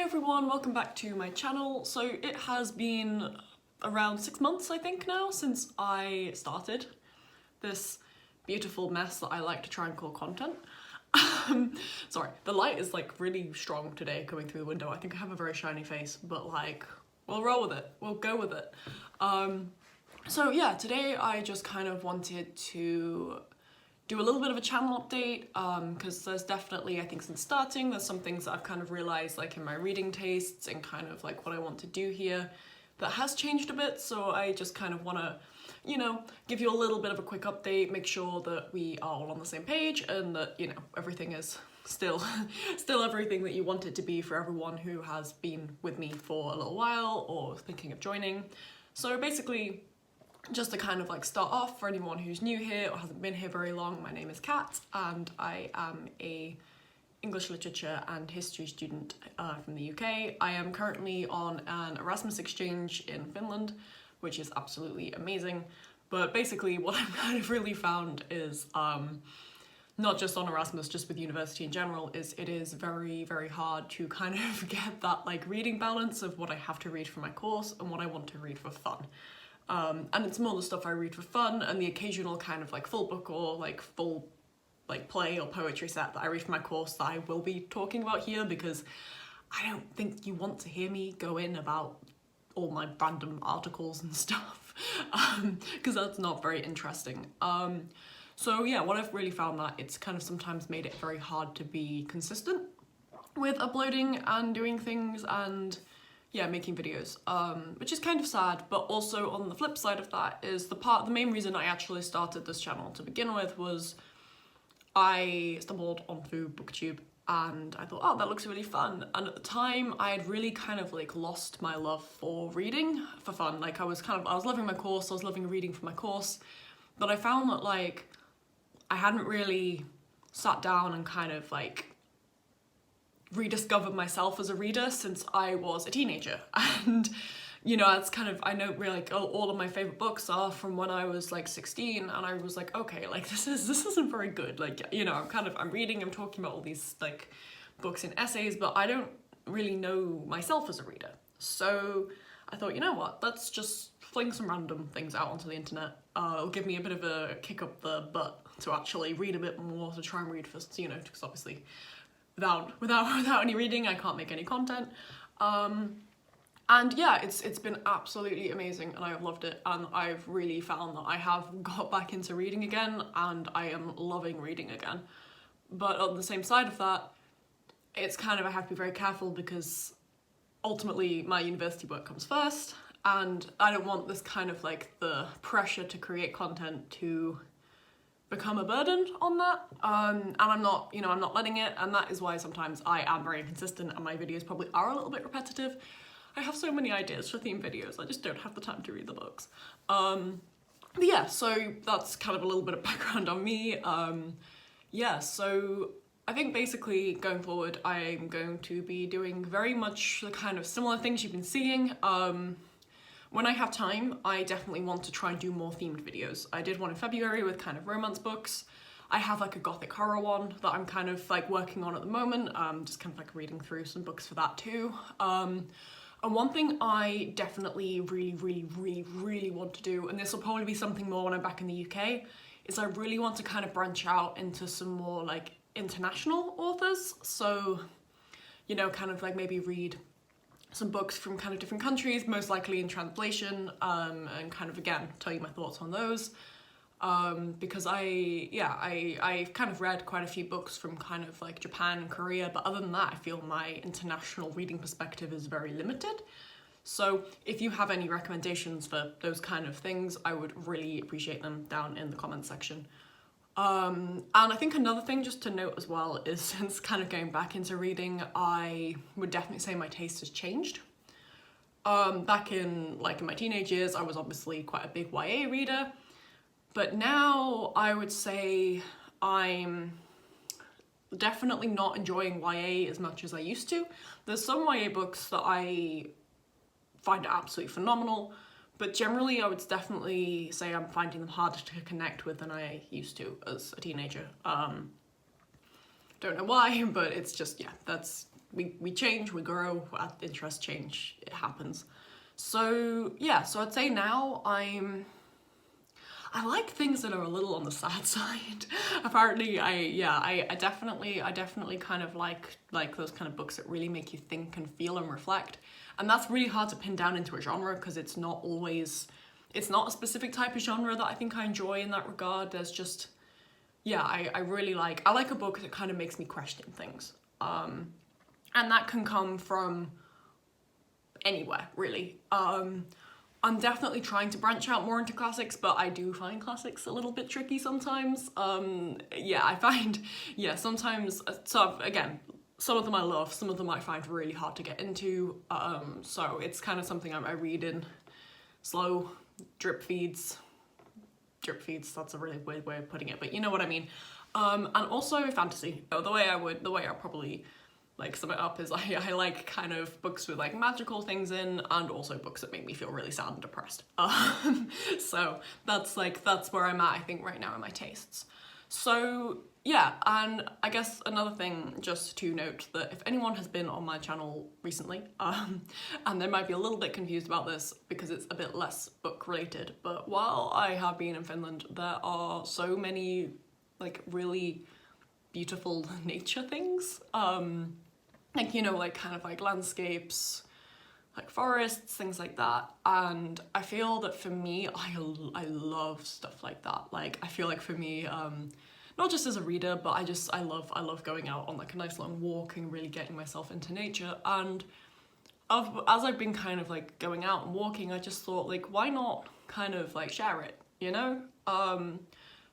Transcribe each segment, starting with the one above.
Hi everyone, welcome back to my channel. So it has been around 6 months I think now since I started this beautiful mess that I like to try and call content. Sorry, the light is like really strong today coming through the window. I think I have a very shiny face, but like, we'll roll with it, we'll go with it. So yeah, today I just kind of wanted to do a little bit of a channel update because there's definitely, I think since starting, there's some things that I've kind of realised like in my reading tastes and kind of like what I want to do here that has changed a bit. So I just kind of want to, you know, give you a little bit of a quick update, make sure that we are all on the same page and that, you know, everything is still everything that you want it to be for everyone who has been with me for a little while or thinking of joining. So basically, just to kind of like start off, for anyone who's new here or hasn't been here very long, my name is Kat and I am a English literature and history student from the UK. I am currently on an Erasmus exchange in Finland, which is absolutely amazing. But basically what I've kind of really found is, not just on Erasmus, just with university in general, is it is very, very hard to kind of get that like reading balance of what I have to read for my course and what I want to read for fun. And it's more the stuff I read for fun and the occasional kind of like full book or like full like play or poetry set that I read for my course that I will be talking about here, because I don't think you want to hear me go in about all my random articles and stuff, because that's not very interesting. So yeah, what I've really found that it's kind of sometimes made it very hard to be consistent with uploading and doing things and yeah, making videos, which is kind of sad. But also on the flip side of that is the main reason I actually started this channel to begin with was I stumbled onto BookTube and I thought, oh, that looks really fun. And at the time I had really kind of like lost my love for reading for fun. Like I was loving my course, I was loving reading for my course, but I found that like I hadn't really sat down and kind of like rediscovered myself as a reader since I was a teenager. And you know, it's kind of, I know really like all of my favorite books are from when I was like 16 and I was like, okay, like this isn't very good. Like, you know, I'm reading, I'm talking about all these like books and essays, but I don't really know myself as a reader. So I thought, you know what, let's just fling some random things out onto the internet. It'll give me a bit of a kick up the butt to actually read a bit more, to try and read first, you know, because obviously without any reading I can't make any content. And yeah, it's been absolutely amazing and I've loved it, and I've really found that I have got back into reading again and I am loving reading again. But on the same side of that, it's kind of, I have to be very careful because ultimately my university work comes first and I don't want this kind of like the pressure to create content to become a burden on that, and I'm not letting it, and that is why sometimes I am very inconsistent and my videos probably are a little bit repetitive. I have so many ideas for theme videos, I just don't have the time to read the books. But yeah, so that's kind of a little bit of background on me. Yeah, so I think basically going forward I'm going to be doing very much the kind of similar things you've been seeing. When I have time, I definitely want to try and do more themed videos. I did one in February with kind of romance books. I have like a gothic horror one that I'm kind of like working on at the moment, just kind of like reading through some books for that too. And one thing I definitely really want to do, and this will probably be something more when I'm back in the UK, is I really want to kind of branch out into some more like international authors. So, you know, kind of like maybe read some books from kind of different countries, most likely in translation, and kind of again tell you my thoughts on those, because I've kind of read quite a few books from kind of like Japan and Korea, but other than that I feel my international reading perspective is very limited. So if you have any recommendations for those kind of things, I would really appreciate them down in the comments section. And I think another thing just to note as well is, since kind of going back into reading, I would definitely say my taste has changed. Back in my teenage years, I was obviously quite a big YA reader, but now I would say I'm definitely not enjoying YA as much as I used to. There's some YA books that I find absolutely phenomenal, but generally I would definitely say I'm finding them harder to connect with than I used to as a teenager. Don't know why, but it's just, yeah, that's we change, we grow, interests change, it happens. So yeah, so I'd say now I like things that are a little on the sad side. Apparently, I definitely kind of like those kind of books that really make you think and feel and reflect. And that's really hard to pin down into a genre because it's not a specific type of genre that I think I enjoy in that regard. There's just, yeah, I like a book that kind of makes me question things. And that can come from anywhere, really. I'm definitely trying to branch out more into classics, but I do find classics a little bit tricky sometimes. Yeah, I find, yeah, sometimes, so again, some of them I love, some of them I find really hard to get into. So it's kind of something I read in slow drip feeds. Drip feeds, that's a really weird way of putting it, but you know what I mean. And also fantasy. The way I probably like sum it up is I like kind of books with like magical things in, and also books that make me feel really sad and depressed. So that's where I'm at, I think, right now in my tastes. So yeah, and I guess another thing just to note that if anyone has been on my channel recently, and they might be a little bit confused about this because it's a bit less book related, but while I have been in Finland, there are so many like really beautiful nature things. Like, you know, like kind of like landscapes, like forests, things like that. And I feel that for me, I love stuff like that. Like, I feel like for me, not just as a reader, but I love going out on like a nice long walk and really getting myself into nature. And as I've been kind of like going out and walking, I just thought, like, why not kind of like share it, you know?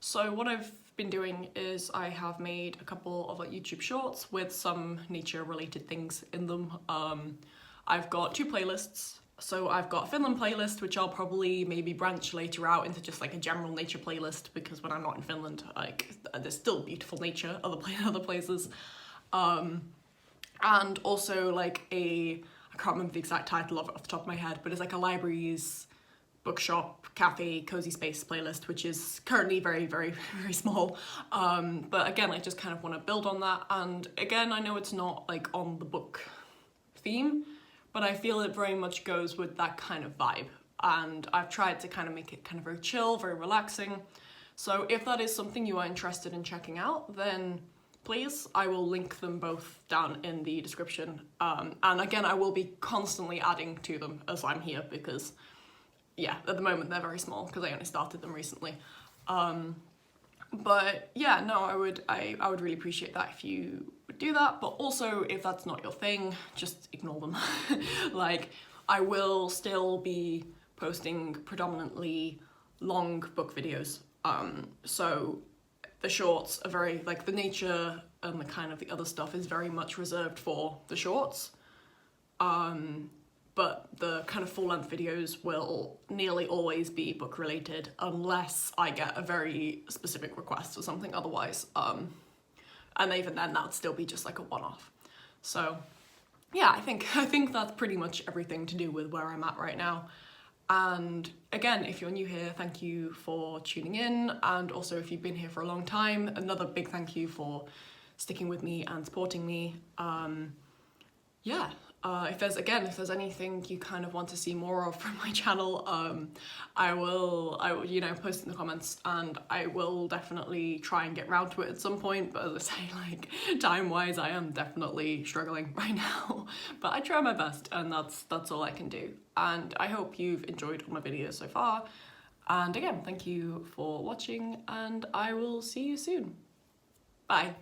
So what I've been doing is I have made a couple of like YouTube shorts with some nature related things in them. I've got 2 playlists. So I've got a Finland playlist, which I'll probably maybe branch later out into just like a general nature playlist, because when I'm not in Finland, like there's still beautiful nature other places. And also like I can't remember the exact title of it off the top of my head, but it's like a libraries, bookshop, cafe, cozy space playlist, which is currently very, very, very small. But again, I just kind of want to build on that. And again, I know it's not like on the book theme, but I feel it very much goes with that kind of vibe. And I've tried to kind of make it kind of very chill, very relaxing. So if that is something you are interested in checking out, then please, I will link them both down in the description. And again, I will be constantly adding to them as I'm here, because yeah, at the moment they're very small because I only started them recently. But yeah, no, I would really appreciate that if you would do that. But also, if that's not your thing, just ignore them. Like, I will still be posting predominantly long book videos. So the shorts are very, like, the nature and the kind of the other stuff is very much reserved for the shorts. But the kind of full-length videos will nearly always be book related unless I get a very specific request or something otherwise. And even then, that would still be just like a one-off. So yeah, I think that's pretty much everything to do with where I'm at right now. And again, if you're new here, thank you for tuning in. And also, if you've been here for a long time, another big thank you for sticking with me and supporting me. Yeah. If there's anything you kind of want to see more of from my channel, I will, you know, post in the comments, and I will definitely try and get round to it at some point. But as I say, like, time-wise, I am definitely struggling right now. But I try my best, and that's all I can do. And I hope you've enjoyed all my videos so far. And again, thank you for watching, and I will see you soon. Bye.